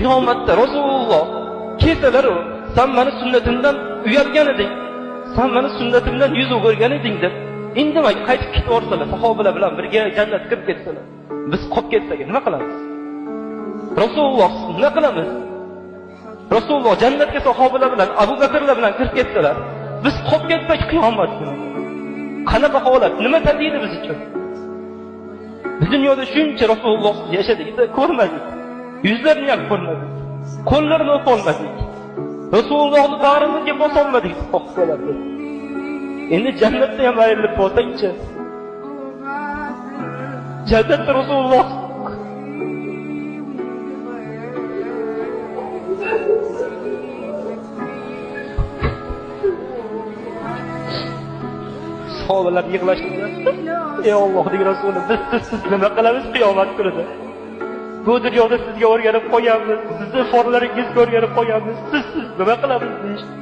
qiyomatda Rasululloh kelsalar, sen meni sunnatimdan uyalgan eding, sen meni sunnatimdan yuz o'girgan eding deb indamay qaytib ketaversalar, sahobalar bilan birga jannatga kirib ketsalar, biz qolib ketsak nima qilamiz? Rasululloh nima qilamiz? Rasululloh jannatga sahobalar bilan, Abu Bakrlar bilan kirib ketsalar, biz qolib ketsak qiyomat kuni. Qanaqa holat, nima tadidi biz uchun? Biz dunyoda shuncha Rasululloh yashadik, ko'rmadik. Yuzlarini ham ko'rmadik. Qo'llarini o'polmadik. Rasulullohni bag'rimizga bosolmadik sahobalarga. Endi jannatda ham ayrilib bo'lsak-chi? Jannatda Rasululloh sahobalar yig'lashdilar. Ey Allohning Rasuli, siz nima qilamiz qiyomat kunida? Bu dunyoda sizga o'rganib qo'yamiz, sizni forlaringizni o'rganib qo'yamiz. Siz nima qilamiz deyishdi.